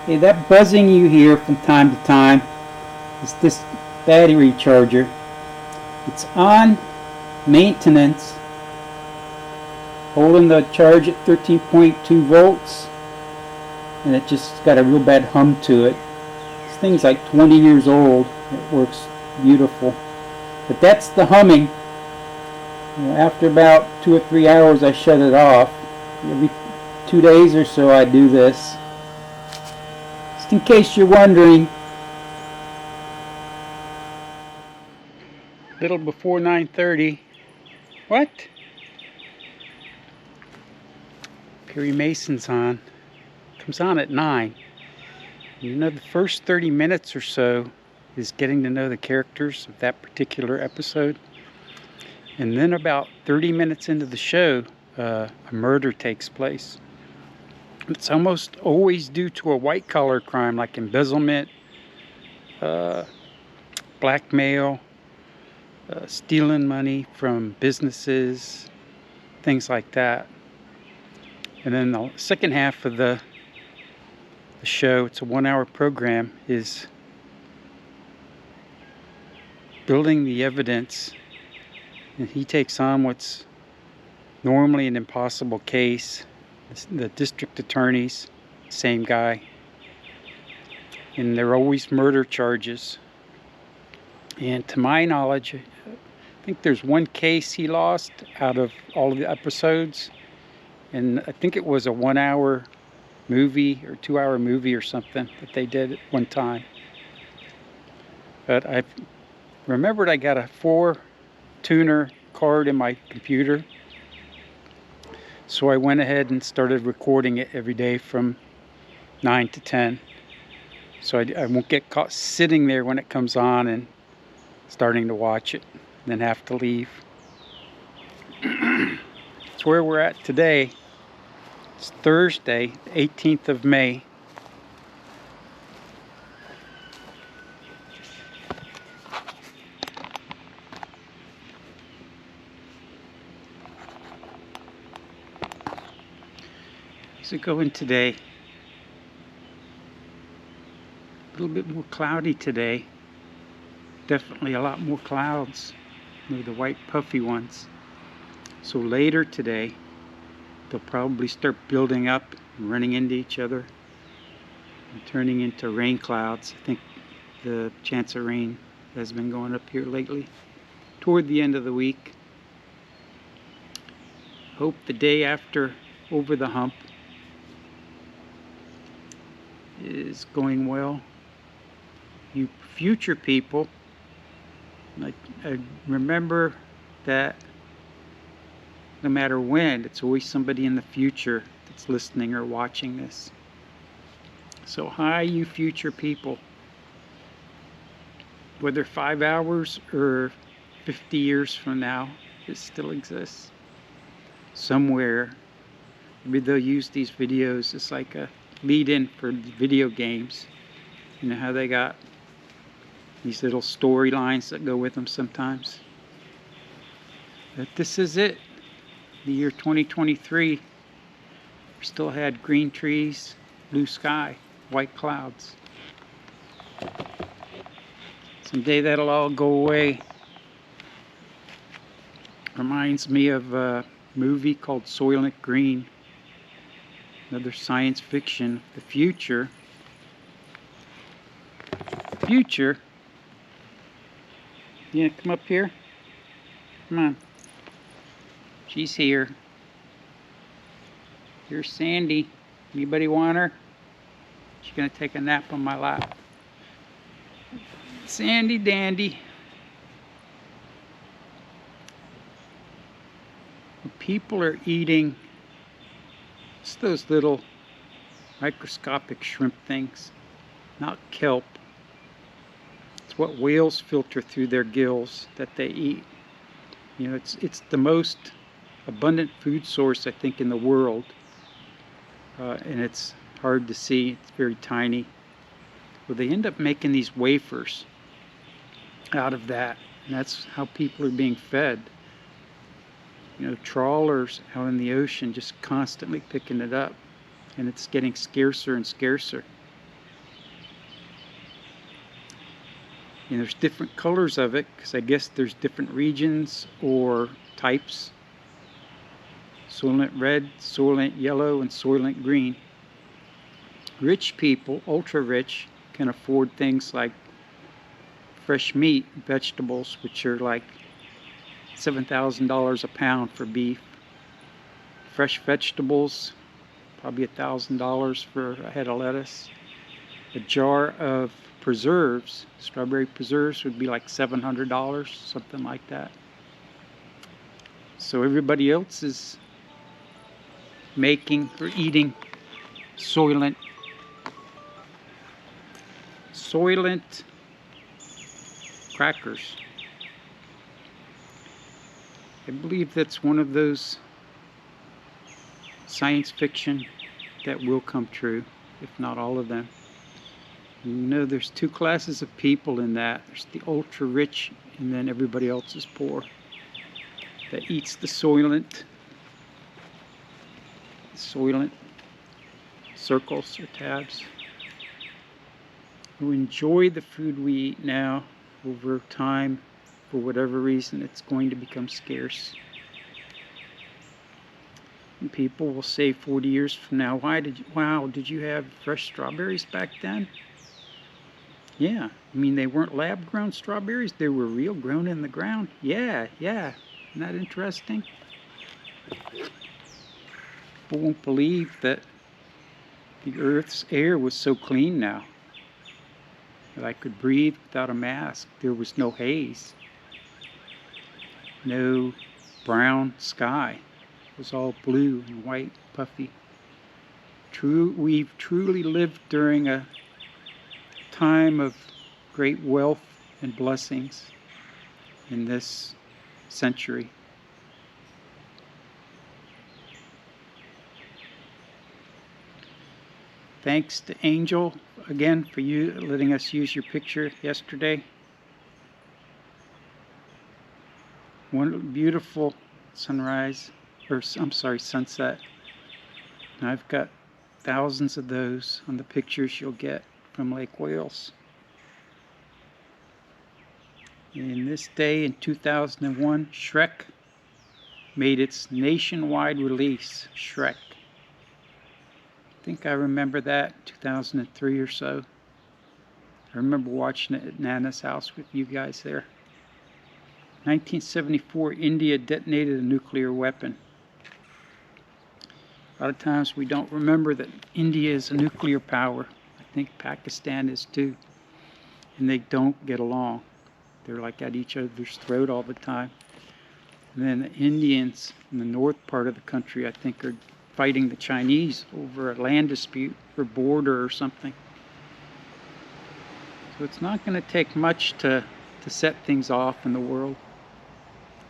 Okay, that buzzing you hear from time to time is this battery charger. It's on maintenance, holding the charge at 13.2 volts, and it just got a real bad hum to it. This thing's like 20 years old. It works beautiful. But that's the humming. After about 2 or 3 hours I shut it off. Every 2 days or so I do this. Just in case you're wondering. Little before 9:30. What? Perry Mason's on. Comes on at 9. The first 30 minutes or so is getting to know the characters of that particular episode. And then about 30 minutes into the show, a murder takes place. It's almost always due to a white-collar crime like embezzlement, blackmail, stealing money from businesses, things like that. And then the second half of the show, it's a 1-hour program, is building the evidence. And he takes on what's normally an impossible case. The district attorneys, same guy. And they're always murder charges. And to my knowledge, I think there's one case he lost out of all of the episodes. And I think it was a 1-hour movie or 2-hour movie or something that they did at one time. But I remembered I got a 4-tuner card in my computer. So I went ahead and started recording it every day from 9 to 10. So I won't get caught sitting there when it comes on and starting to watch it, and then have to leave. It's where we're at today. It's Thursday, 18th of May. How's it going today? A little bit more cloudy today. Definitely a lot more clouds. The white puffy ones. So later today, they'll probably start building up and running into each other and turning into rain clouds. I think the chance of rain has been going up here lately. Toward the end of the week. Hope the day after Over the Hump is going well. You future people, I remember that no matter when, it's always somebody in the future that's listening or watching this. So hi, you future people. Whether 5 hours or 50 years from now, it still exists. Somewhere, maybe they'll use these videos as like a lead-in for video games. You know how they got these little storylines that go with them sometimes? But this is it. The year 2023. We still had green trees, blue sky, white clouds. Someday that'll all go away. Reminds me of a movie called Soylent Green. Another science fiction. The future. Future. You gonna come up here? Come on. She's here. Here's Sandy. Anybody want her? She's gonna take a nap on my lap. Sandy dandy. People are eating just those little microscopic shrimp things, not kelp. It's what whales filter through their gills that they eat. You know, it's the most abundant food source, I think, in the world. And it's hard to see. It's very tiny. Well, they end up making these wafers out of that. And that's how people are being fed. You know, trawlers out in the ocean just constantly picking it up. And it's getting scarcer and scarcer. And there's different colors of it because I guess there's different regions or types. Soylent red, soylent yellow, and soylent green. Rich people, ultra rich, can afford things like fresh meat, vegetables, which are like $7,000 a pound for beef. Fresh vegetables, probably $1,000 for a head of lettuce. A jar of preserves, strawberry preserves, would be like $700, something like that. So everybody else is making or eating soylent crackers. I believe that's one of those science fiction that will come true, if not all of them. You know, there's two classes of people in that. There's the ultra rich, and then everybody else is poor that eats the soylent circles or tabs, who enjoy the food we eat now. Over time, for whatever reason, it's going to become scarce. And people will say 40 years from now, wow, did you have fresh strawberries back then? Yeah, I mean, they weren't lab-grown strawberries, they were real, grown in the ground. Yeah, isn't that interesting? People won't believe that the Earth's air was so clean now that I could breathe without a mask. There was no haze, no brown sky. It was all blue and white, puffy. We've truly lived during a time of great wealth and blessings in this century. Thanks to Angel again for you letting us use your picture yesterday. One beautiful sunrise, or I'm sorry, sunset. And I've got thousands of those on the pictures you'll get from Lake Wales. In this day in 2001, Shrek made its nationwide release. Shrek. I think I remember that, 2003 or so. I remember watching it at Nana's house with you guys there. 1974, India detonated a nuclear weapon. A lot of times we don't remember that India is a nuclear power. I think Pakistan is too. And they don't get along. They're like at each other's throat all the time. And then the Indians in the north part of the country, I think, are fighting the Chinese over a land dispute or border or something. So it's not going to take much to set things off in the world.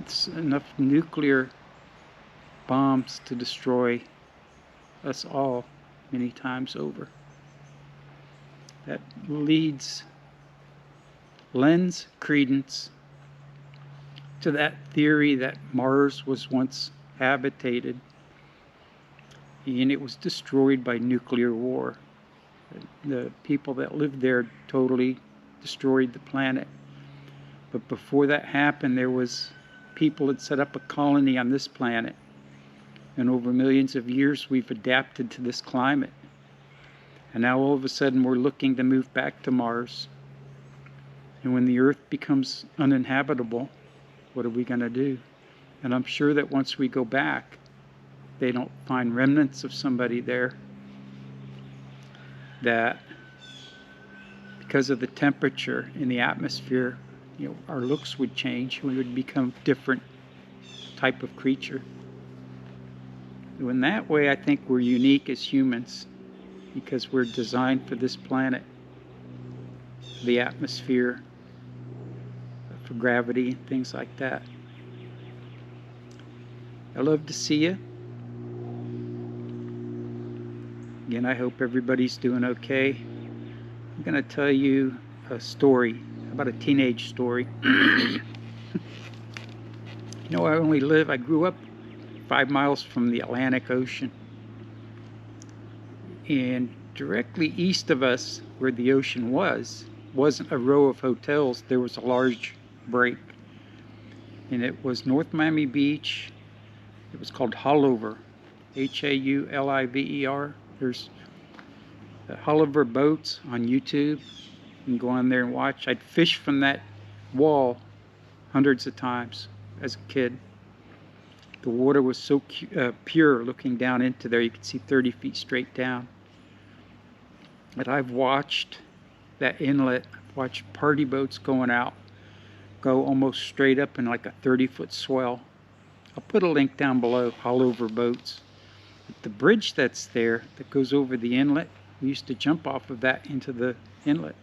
It's enough nuclear bombs to destroy us all many times over. That lends credence to that theory that Mars was once habitated and it was destroyed by nuclear war. The people that lived there totally destroyed the planet. But before that happened, there was people had set up a colony on this planet. And over millions of years, we've adapted to this climate. And now all of a sudden, we're looking to move back to Mars. And when the Earth becomes uninhabitable, what are we going to do? And I'm sure that once we go back, they don't find remnants of somebody there, that because of the temperature in the atmosphere, our looks would change. We would become a different type of creature. So in that way, I think we're unique as humans because we're designed for this planet, the atmosphere, for gravity, and things like that. I love to see you. Again, I hope everybody's doing okay. I'm going to tell you a story about a teenage story. I grew up 5 miles from the Atlantic Ocean. And directly east of us, where the ocean was, wasn't a row of hotels, there was a large break. And it was North Miami Beach. It was called Haulover, Hauliver. There's Haulover boats on YouTube. You can go on there and watch. I'd fished from that wall hundreds of times as a kid. The water was so pure looking down into there. You could see 30 feet straight down. But I've watched that inlet. I've watched party boats going out, go almost straight up in like a 30-foot swell. I'll put a link down below, Haulover boats. But the bridge that's there that goes over the inlet, we used to jump off of that into the inlet.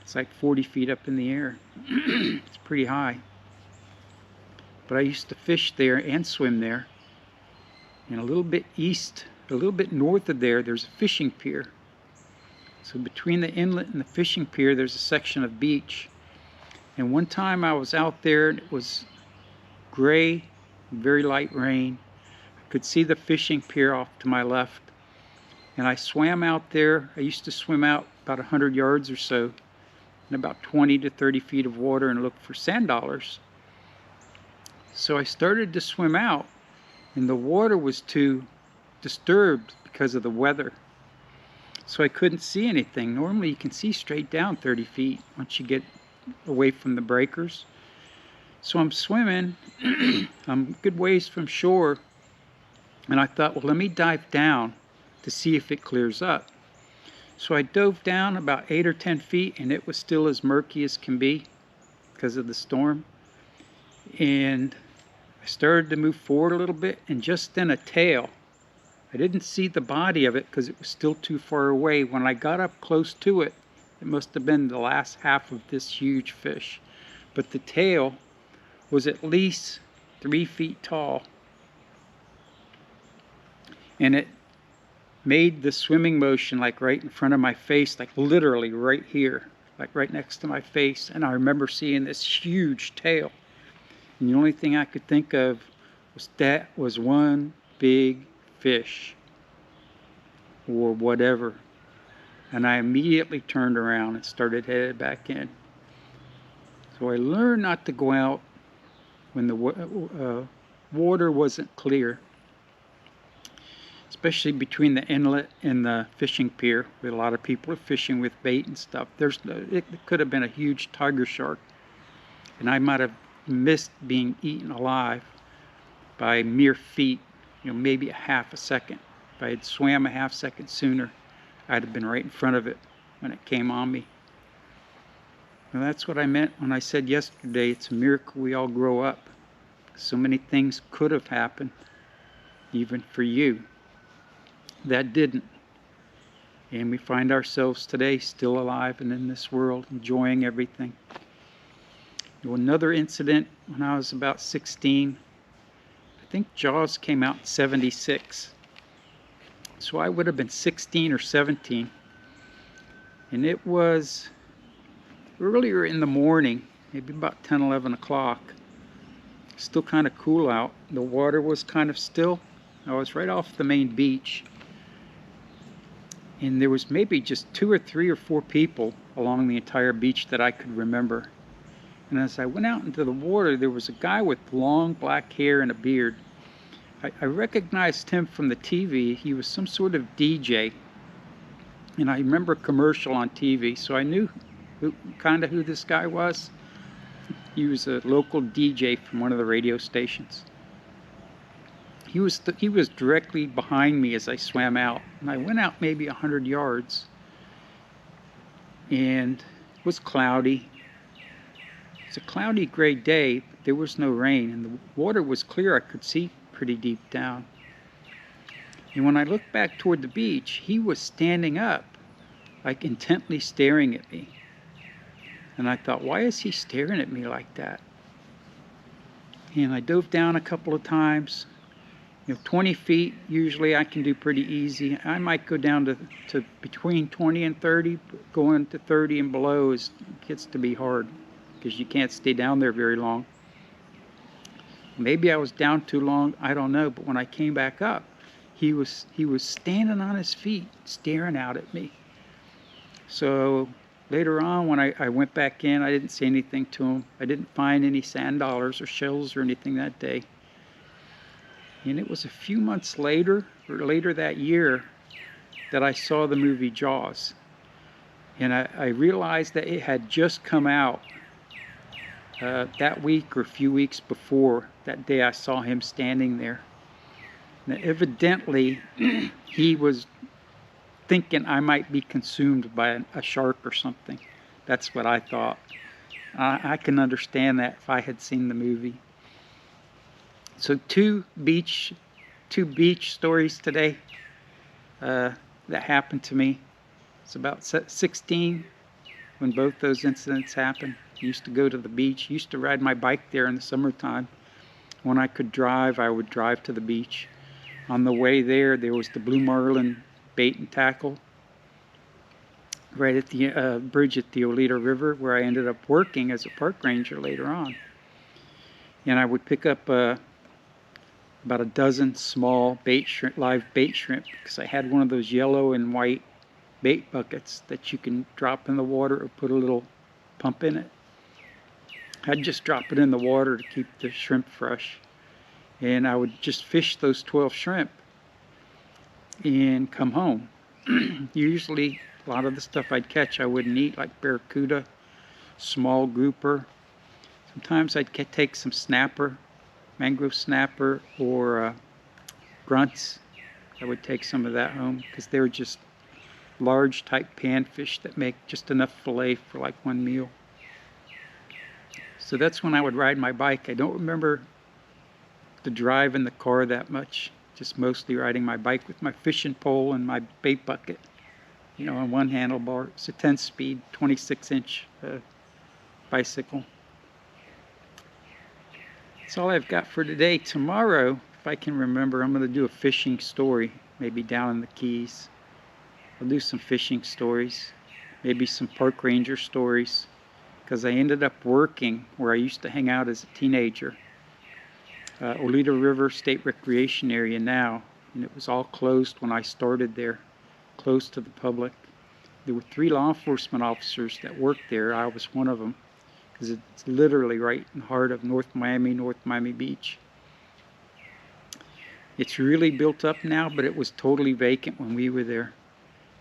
It's like 40 feet up in the air. It's pretty high. But I used to fish there and swim there. And a little bit east, a little bit north of there, there's a fishing pier. So between the inlet and the fishing pier, there's a section of beach. And one time I was out there, and it was gray, very light rain. I could see the fishing pier off to my left. And I swam out there. I used to swim out about 100 yards or so, in about 20 to 30 feet of water, and look for sand dollars. So I started to swim out, and the water was too disturbed because of the weather. So I couldn't see anything. Normally you can see straight down 30 feet once you get away from the breakers. So I'm swimming, I'm a good ways from shore, and I thought, well, let me dive down to see if it clears up. So I dove down about 8 or 10 feet, and it was still as murky as can be because of the storm. And I started to move forward a little bit, and just then a tail. I didn't see the body of it because it was still too far away. When I got up close to it, it must have been the last half of this huge fish. But the tail was at least 3 feet tall. And it made the swimming motion like right in front of my face, like literally right here, like right next to my face. And I remember seeing this huge tail. And the only thing I could think of was that was one big fish or whatever. And I immediately turned around and started headed back in. So I learned not to go out when the water wasn't clear, especially between the inlet and the fishing pier, where a lot of people are fishing with bait and stuff. It could have been a huge tiger shark, and I might have missed being eaten alive by mere feet, maybe a half a second. If I had swam a half second sooner, I'd have been right in front of it when it came on me. And that's what I meant when I said yesterday, it's a miracle we all grow up. So many things could have happened, even for you, that didn't. And we find ourselves today still alive and in this world, enjoying everything. Another incident when I was about 16, I think Jaws came out in 76. So I would have been 16 or 17. And it was earlier in the morning, maybe about 10, 11 o'clock. Still kind of cool out. The water was kind of still. I was right off the main beach. And there was maybe just 2 or 3 or 4 people along the entire beach that I could remember. And as I went out into the water, there was a guy with long black hair and a beard. I recognized him from the TV. He was some sort of DJ. And I remember a commercial on TV, so I knew kind of who this guy was. He was a local DJ from one of the radio stations. He was directly behind me as I swam out. And I went out maybe 100 yards. And it was cloudy. It's a cloudy gray day, but there was no rain, and the water was clear. I could see pretty deep down. And when I looked back toward the beach, he was standing up, like intently staring at me. And I thought, why is he staring at me like that? And I dove down a couple of times. 20 feet, usually I can do pretty easy. I might go down to between 20 and 30, but going to 30 and below gets to be hard, because you can't stay down there very long. Maybe I was down too long, I don't know, but when I came back up, he was standing on his feet, staring out at me. So later on, when I went back in, I didn't say anything to him. I didn't find any sand dollars or shells or anything that day. And it was a few months later, or later that year, that I saw the movie Jaws. And I realized that it had just come out that week or a few weeks before that day I saw him standing there. Now, evidently, he was thinking I might be consumed by a shark or something. That's what I thought. I can understand that if I had seen the movie. So two beach stories today that happened to me. It's about 16 when both those incidents happened. I used to go to the beach. Used to ride my bike there in the summertime. When I could drive, I would drive to the beach. On the way there was the Blue Marlin bait and tackle right at the bridge at the Oleta River, where I ended up working as a park ranger later on. And I would pick up about a dozen small live bait shrimp, because I had one of those yellow and white bait buckets that you can drop in the water or put a little pump in it. I'd just drop it in the water to keep the shrimp fresh. And I would just fish those 12 shrimp and come home. Usually, a lot of the stuff I'd catch I wouldn't eat, like barracuda, small grouper. Sometimes I'd take some snapper, mangrove snapper, or grunts. I would take some of that home because they were just large type panfish that make just enough fillet for like one meal. So that's when I would ride my bike. I don't remember the drive in the car that much, just mostly riding my bike with my fishing pole and my bait bucket, you know, on one handlebar. It's a 10-speed, 26-inch bicycle. That's all I've got for today. Tomorrow, if I can remember, I'm going to do a fishing story, maybe down in the Keys. I'll do some fishing stories, maybe some park ranger stories, because I ended up working where I used to hang out as a teenager. Oleta River State Recreation Area now, and it was all closed when I started there, closed to the public. There were 3 law enforcement officers that worked there. I was one of them, because it's literally right in the heart of North Miami Beach. It's really built up now, but it was totally vacant when we were there,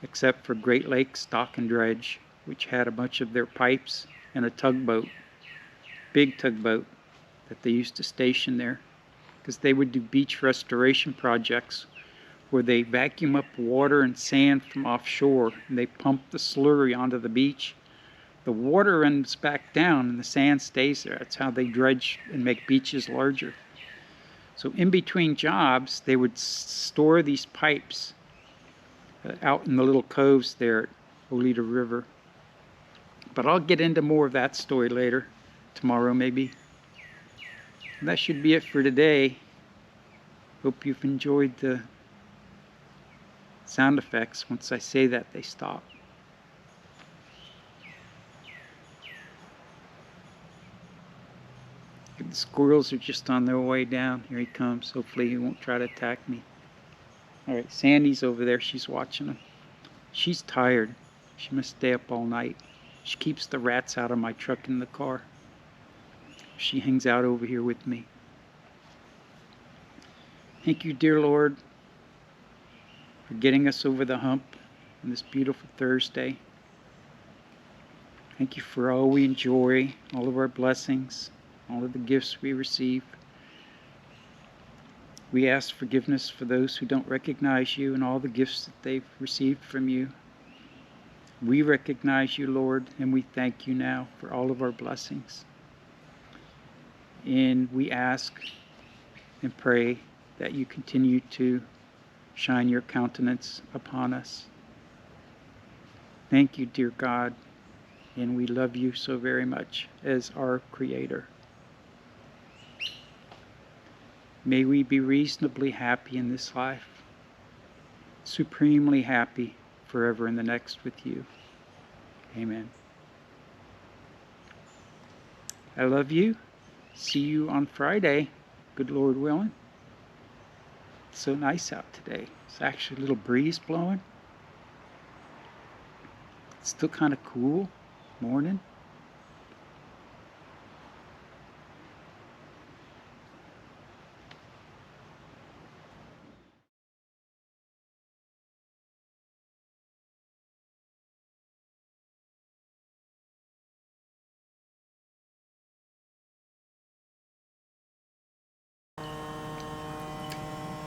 except for Great Lakes Dock and Dredge, which had a bunch of their pipes and a tugboat, big tugboat, that they used to station there, because they would do beach restoration projects where they vacuum up water and sand from offshore and they pump the slurry onto the beach. The water runs back down and the sand stays there. That's how they dredge and make beaches larger. So in between jobs, they would store these pipes out in the little coves there at Oleta River. But I'll get into more of that story later, tomorrow maybe. And that should be it for today. Hope you've enjoyed the sound effects. Once I say that, they stop. The squirrels are just on their way down. Here he comes. Hopefully he won't try to attack me. Alright, Sandy's over there. She's watching him. She's tired. She must stay up all night. She keeps the rats out of my truck in the car. She hangs out over here with me. Thank you, dear Lord, for getting us over the hump on this beautiful Thursday. Thank you for all we enjoy, all of our blessings, all of the gifts we receive. We ask forgiveness for those who don't recognize you and all the gifts that they've received from you. We recognize you, Lord, and we thank you now for all of our blessings. And we ask and pray that you continue to shine your countenance upon us. Thank you, dear God, and we love you so very much as our Creator. May we be reasonably happy in this life, supremely happy forever in the next with you. Amen. I love you. See you on Friday, good Lord willing. It's so nice out today. It's actually a little breeze blowing. It's still kind of cool. Morning.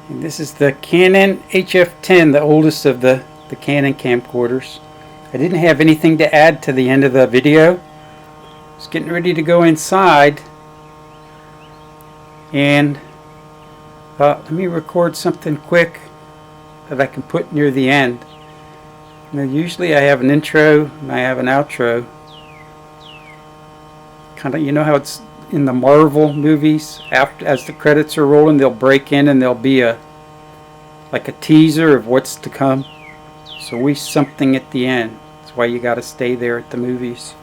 And this is the Canon HF10, the oldest of the Canon camcorders. I didn't have anything to add to the end of the video. I was getting ready to go inside, and let me record something quick that I can put near the end. Now, usually I have an intro and I have an outro. Kind of, you know how it's in the Marvel movies, after as the credits are rolling, they'll break in and there'll be like a teaser of what's to come. So we something at the end. That's why you got to stay there at the movies.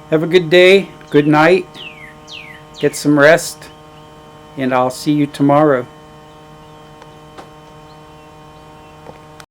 Have a good day, good night, get some rest, and I'll see you tomorrow.